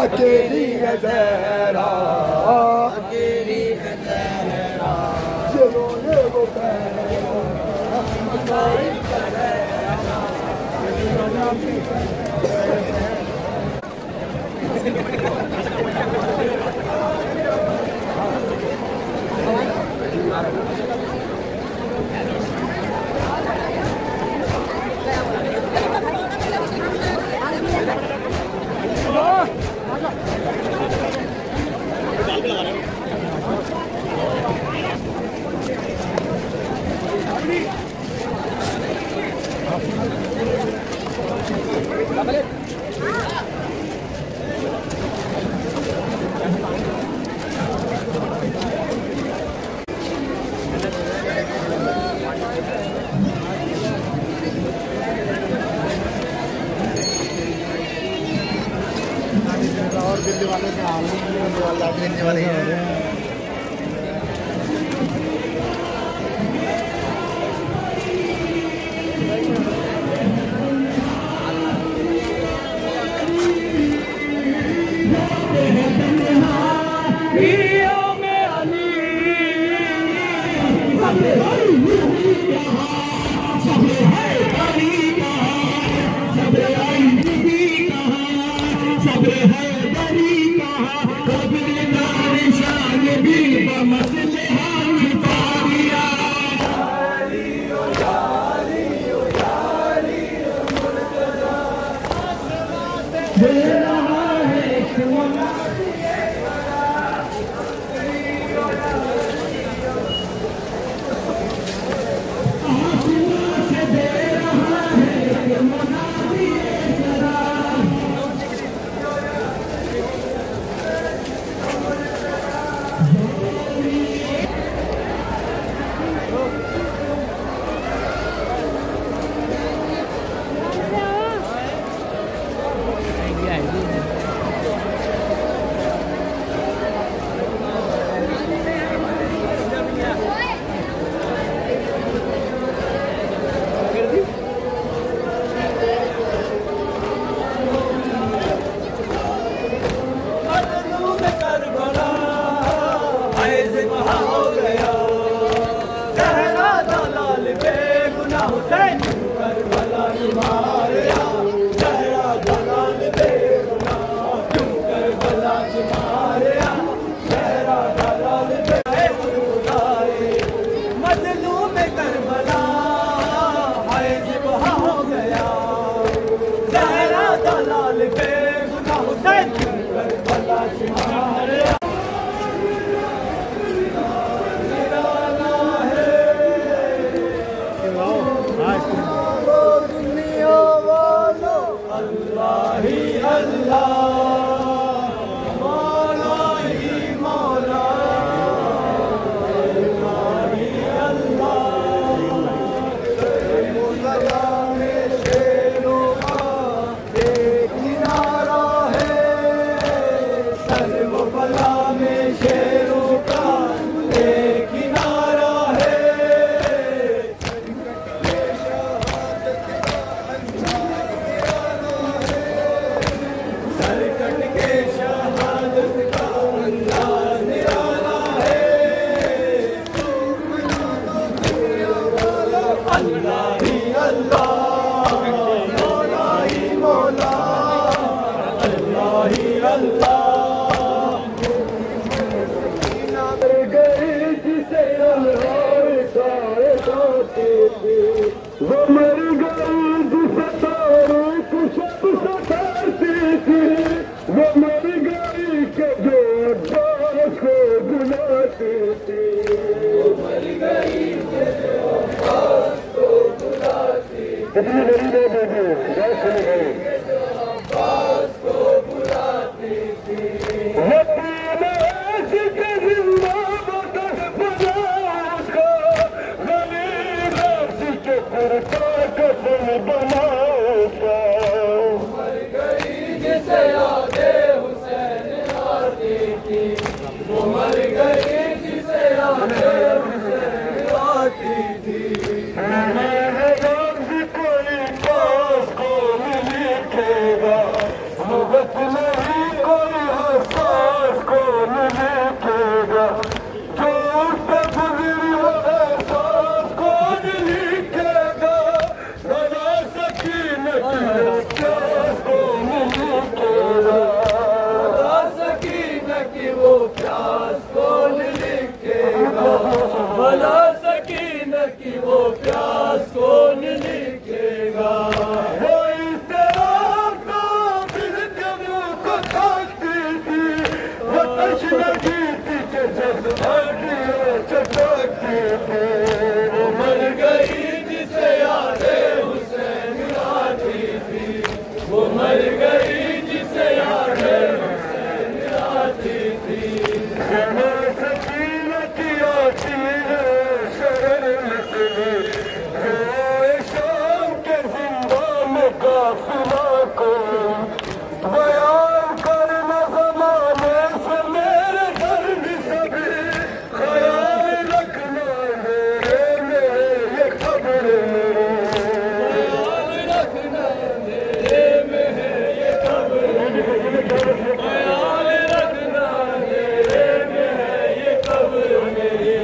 अकेली है ज़हरा, अकेली है ज़हरा, जिन्होंने वो और दिल्ली वाले के हाल दिल्ली वाले हैं। लगी थी कि जज्बाती चटकती थी, वो मर गई जिसे यादे हुसैन आती थी, वो मर गई जिसे यादे हुसैन आती थी। जहाँ सकीनत आती है शहर में, शाम के जिंदा में काफिला को बयान करना ज़माने से मेरे घर भी सभी, ख्याल रखना मेरे में ये खबर मेरी, ख्याल रखना मेरे में है ये खबर, ख्याल रखना मेरे में है ये खबर मेरी।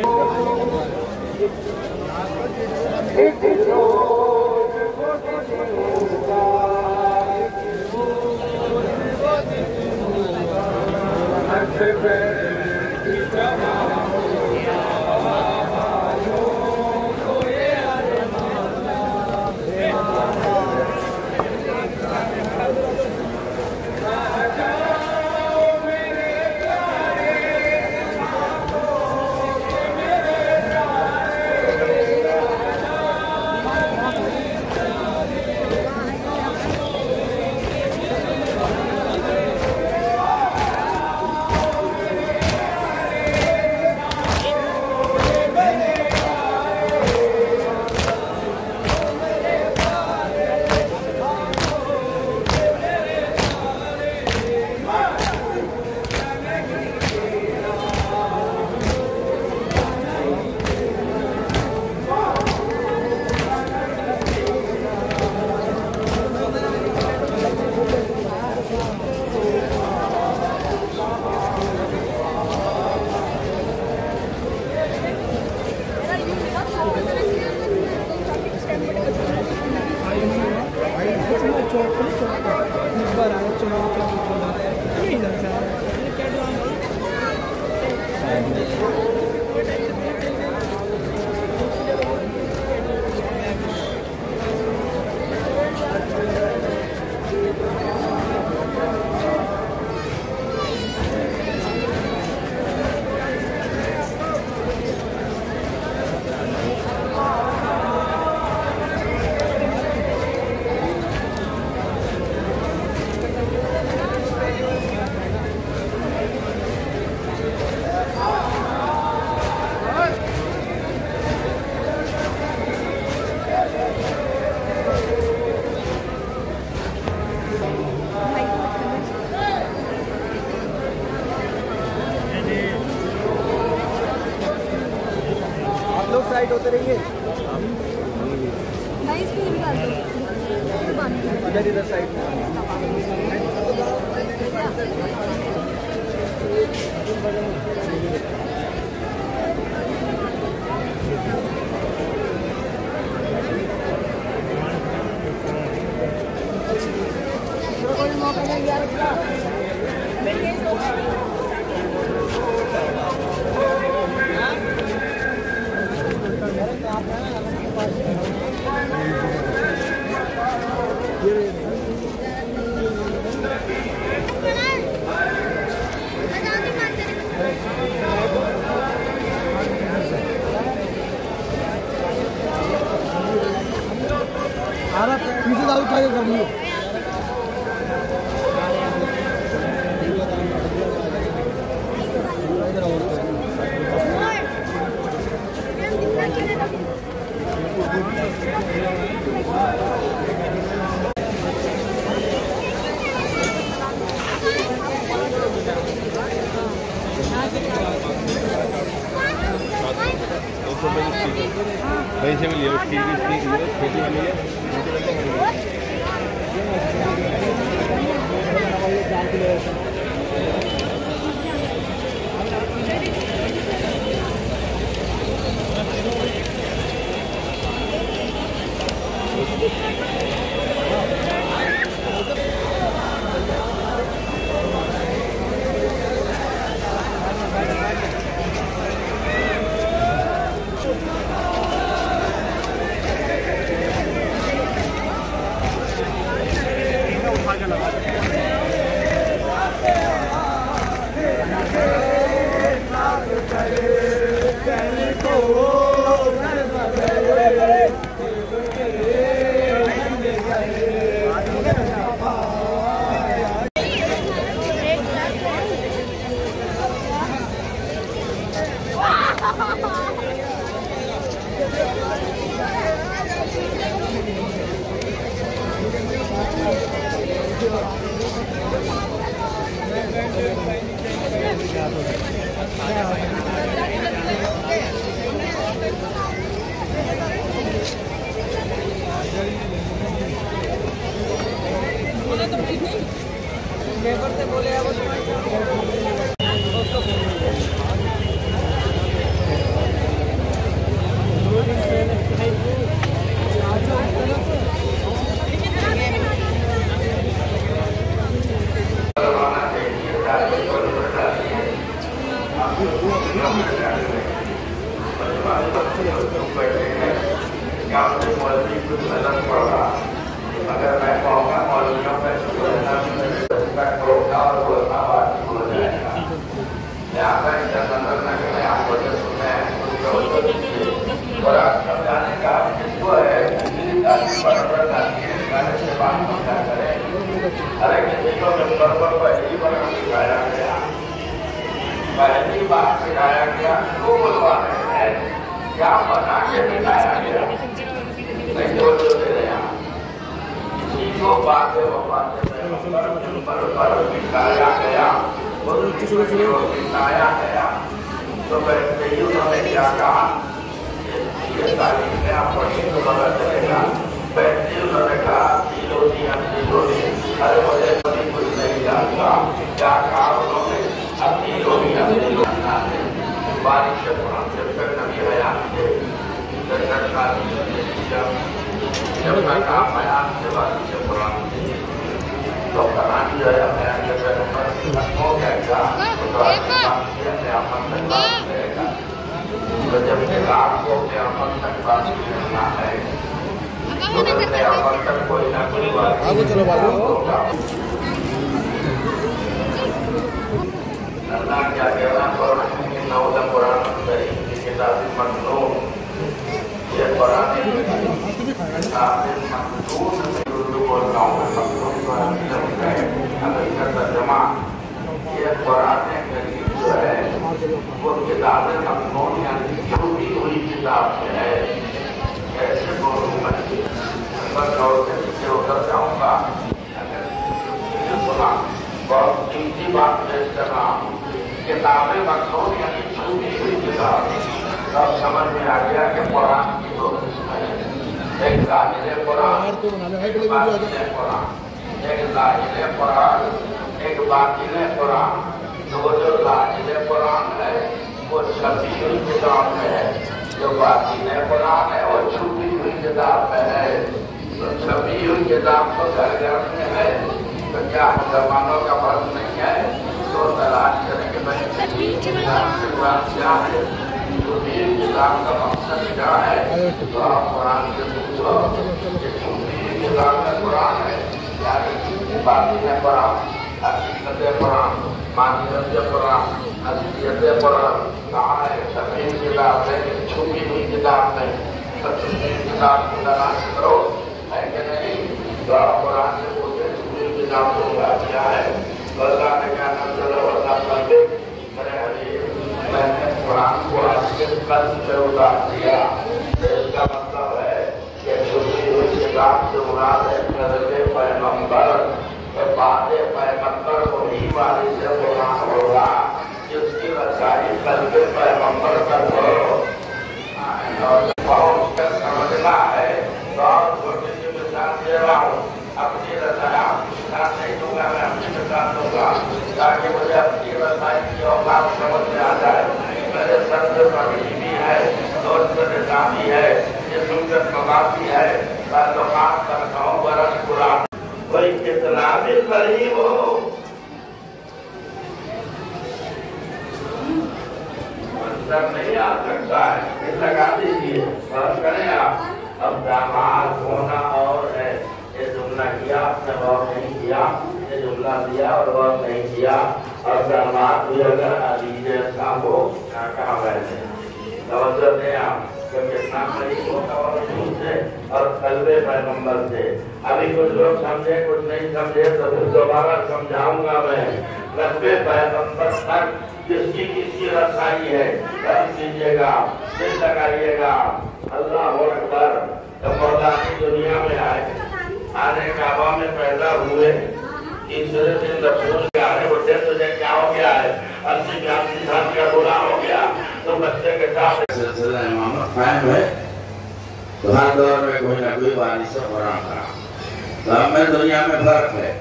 साइड होते रहिए, इधर इधर साइड। कोई मौका नहीं यार। पीछे दारू खा के कर लियो। पैसे में लियो, खेती वाली है। लेबर से बोले वो पहली बात सिखाया गया तो बोलवा रहे हैं क्या बना के दिखाया गया नहीं तो इसी को बात पर दिखाया गया दिखाया गया तो वैसे ही उन्होंने क्या कहा ये तारीख में आप पढ़िए तो पता चलेगा। वैसे उन्होंने कहा अरे मुझे कभी कुछ नहीं जानता क्या कहा उन्होंने अपनी बारिश से नबी हयात से जब मैं काम हयात से बारिश से कुरान तो कुरान जो है हयात के हो गया रहेगा तो जब निकाल को क़यामत तक बात करना है तो क़यामत तक कोई ना कोई बात होगा। अल्लाह क्या कहना कुरान किताब मखनून ये कुरान किताब मखनून बोल रहा हूँ तर्जमा ये कुरान करीम जो है वो किताब मखनून यानी छुपी हुई किताब है। कैसे बोलूँ मैं और नीचे उतर जाऊँगा सुना बहुत कीमती बात पेश कर रहा हूँ। किताबें मखनून यानी छुपी हुई किताब सब समझ में आ गया कि कुरान की दो किस्में हैं। एक ज़ाहिर कुरान एक बातिन कुरान एक ज़ाहिर कुरान एक बातिन कुरान। तो जो ज़ाहिर कुरान है वो छपी हुई किताब में है, जो बातिन कुरान है वो छुपी हुई किताब में है। तो छपी हुई किताब तो घर घर में है तो क्या मुसलमानों का फर्ज नहीं है तो तलाश करेंगे क्या है तो ये किताब का मकसद क्या है तो आप कुरान से पूछो कि किताब में कुरान है यानी बातिन कुरान हकीकत कुरान मानियत कुरान असलियत कुरान कहाँ है। छपी हुई किताब है छुपी हुई किताब नहीं तो छुपी हुई किताब की तलाश करो है कि नहीं। तो आप कुरान से पूछे छुपी हुई किताब को क्या है तो अल्लाह ने क्या नाम चलो अल्लाह कर मैंने कुरान को आपके कल्ब से उतार दिया। इसका मतलब है कि छुपी हुई किताब से मुराद है कल्बे पैगंबर तो बाते पैगंबर को ही वाली से कुरान होगा जिसकी रचाई कल्बे पैगंबर कर दो समझना है। तो आप छोटी सी मिसाल दे रहा हूँ अपनी रचाया मिसाल नहीं दूंगा मैं अपनी मिसाल दूंगा ताकि मुझे अपनी रचाई की औकात समझ में आ जाए। मेरे सर से पढ़ी भी है और निजामी है ये सुनकर मवासी है ताल्लुकात करता हूँ बरस पुराना कोई कितना भी करीब हो मंजर नहीं आ सकता है लगा दीजिए फर्ज करें आप। अब दामाद होना और है ये जुमला किया आपने गौर नहीं किया ये जुमला दिया और गौर नहीं किया और दामाद भी अगर अली जैसा हो क्या कहा वैसे तवज्जो दें आप कितना करीब होता और से और कल्बे पैगंबर से। अभी कुछ लोग समझे कुछ नहीं समझे तो फिर दोबारा समझाऊंगा मैं। कल्बे पैगंबर तक जिसकी किसकी रसाई है कर कीजिएगा दिल लगाइएगा अल्लाह अकबर। जब मौला दुनिया में आए आने काबा में पैदा हुए तीसरे दिन रसूल क्या है, बोलते तुझे क्या हो गया है, 80-82 साल का बूढ़ा हो गया, तो बच्चे के साथ सिलसिला इमामत कायम है। तो हर दौर में कोई ना कोई वारिस कुरान का। तो हमें दुनिया में फर्क है,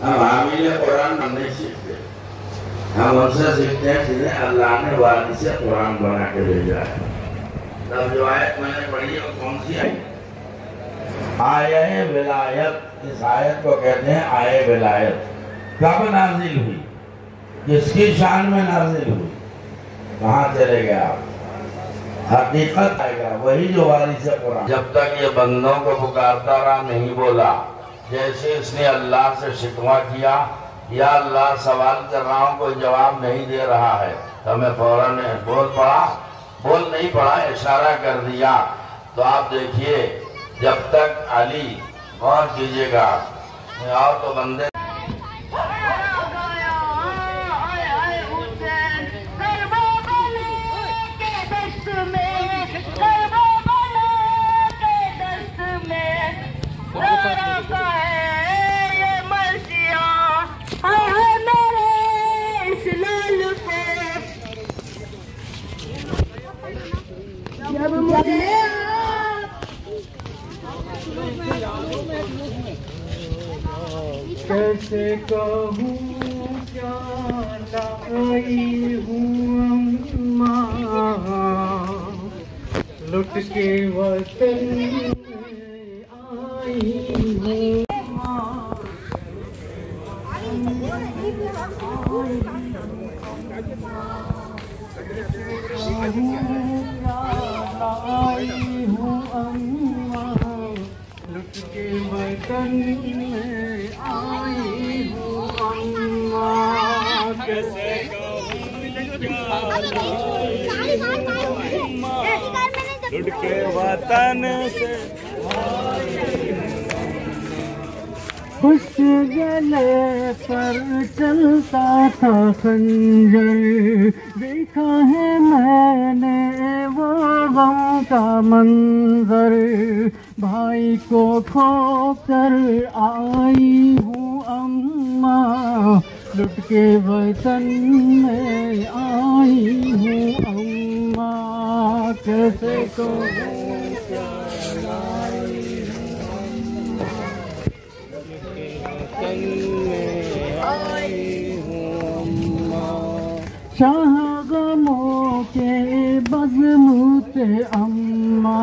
हम हामिल कुरान हम नहीं सीखते, हम उनसे सीखते हैं जिन्हें अल्लाह ने वारिस कुरान बना के भेजा है। तब जो आयत मैंने पढ़ी है कौन सी आई? आये विलायत। इस आयत को कहते हैं आये विलायत। कब नाजिल हुई, किसकी शान में नाजिल हुई, कहाँ चले गए आप? हकीकत आएगा वही जो वारिस कुरान। जब तक ये बंदों को पुकारता रहा नहीं बोला, जैसे इसने अल्लाह से शिकवा किया, या अल्लाह सवाल कर रहा हूँ कोई जवाब नहीं दे रहा है, तो हमें फौरन बोल नहीं पड़ा, इशारा कर दिया। तो आप देखिए जब तक अली और कीजिएगा और तो बंदे कैसे कहूँ क्या लाई हूँ अम्मा, लुट के वतन में आई हूँ। लाई हूँ अम्मा, लुट के वतन में आई हूँ अम्मा। कैसे लुट के वतन से उस गले पर चलता था खंजर, देखा है मैंने वो गम का मंजर, भाई को खोकर आई हूँ अम्मा, लुट के वतन में आई हूँ अम्मा। कैसे कहूँ क्या लाई हूँ में आई हूँ अम्मा। शाह गमों के बज़्म थे अम्मा,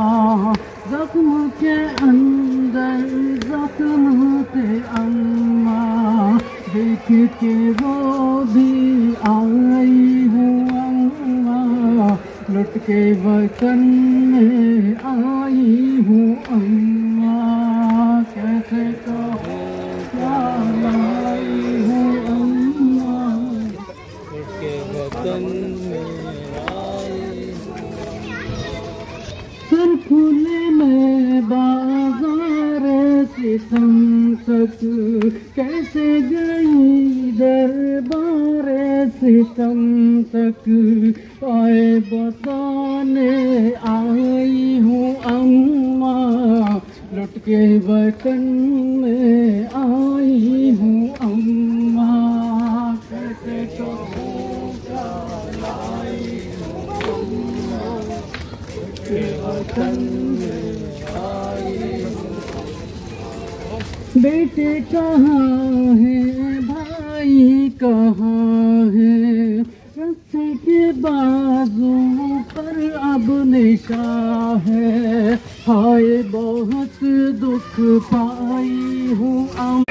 ज़ख्म के अंदर ज़ख्म थे अम्मा, देख के वो भी आई हूँ अम्मा, लुट के वतन में आई हूँ अम्मा। कैसे कहूँ क्या लाई हूँ अम्मा, लुट के वतन में आई हूँ। सर खुले में बाजार सितम तक, कैसे गई दरबार सितम तक, आए बताने आई हूँ अम्मा, लुट के वतन में आई हूँ अम्मा। कैसे कहूँ क्या लाई हूँ अम्मा, लुट के वतन में आई हूँ। बेटे कहाँ है, भाई कहाँ है, रस्ते के बाजू पर अब निशा है, हाय बहुत दुख पाई हूँ अम्मा।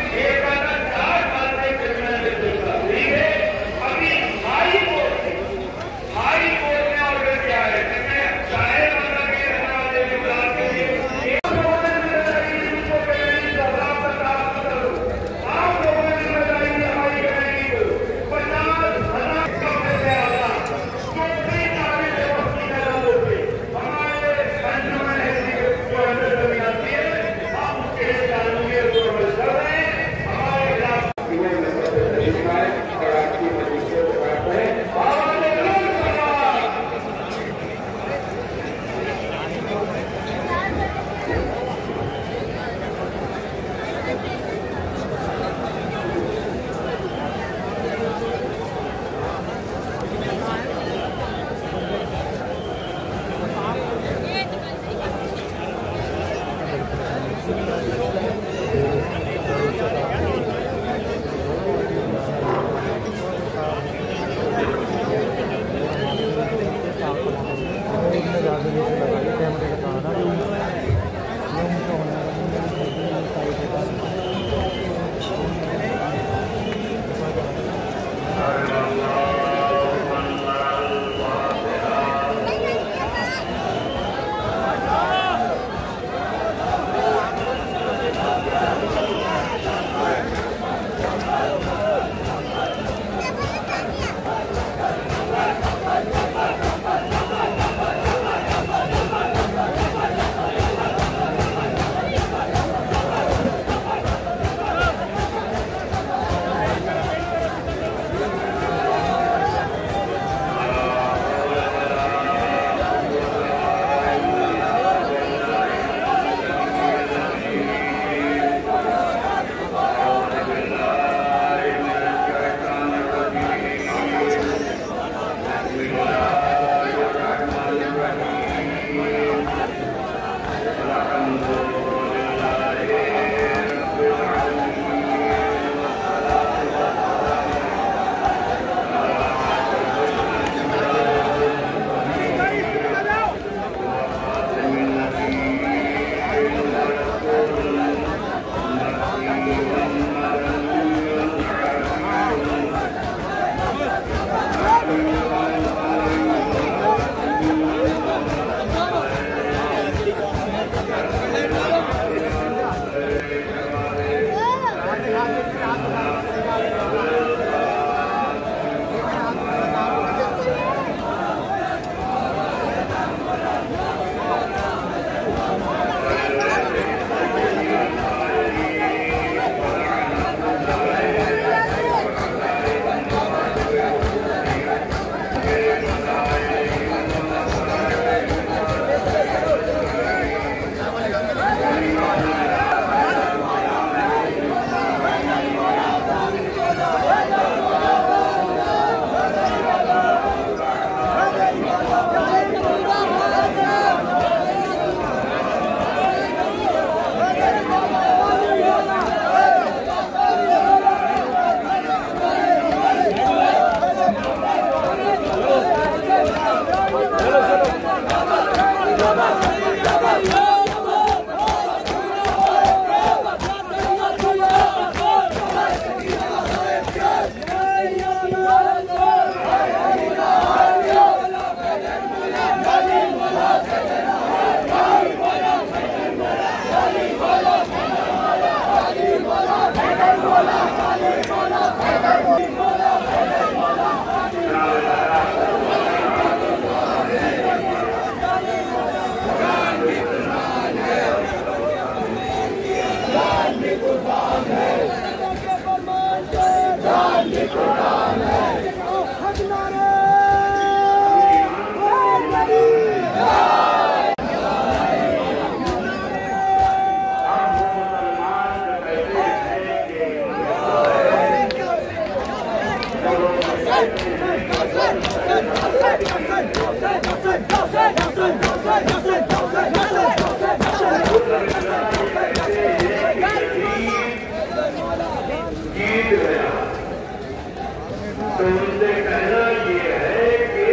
तो उनसे कहना ये है कि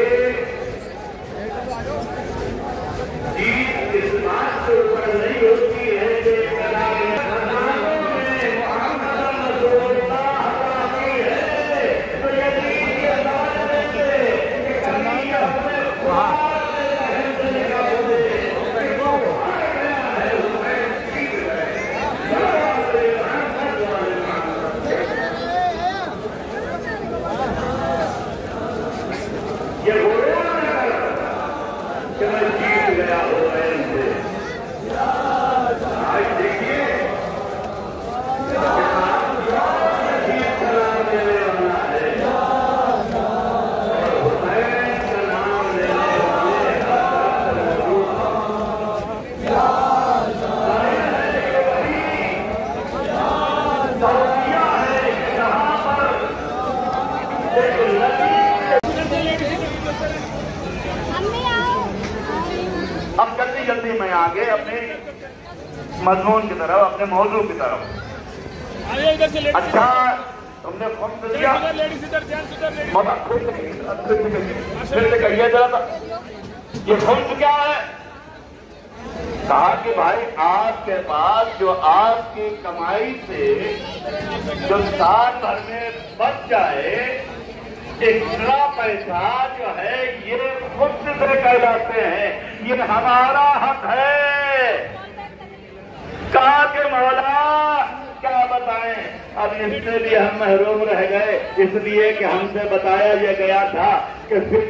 जीत इस बात के ऊपर नहीं होती है कि ये कि मैं जीत गया हूँ इनसे। आज देखिए जीत का नाम लेने वाला है और हुसैन का नाम लेने वाले है यहाँ पर एक नदी। अब जल्दी जल्दी मैं आगे अपने मजमून की तरफ, अपने मौजू की तरफ। अच्छा, तुमने फोन कर दिया फिर से कहिए जरा, ये फोन क्या है? कहा कि भाई आपके पास जो आपकी कमाई से जो साल भर में बच जाए एक्स्ट्रा पैसा जो है ये खुद से कहलाते हैं, ये हमारा हक है। कहा के मौला क्या बताएं, अब इससे भी हम महरूम रह गए, इसलिए कि हमसे बताया यह गया था कि फिर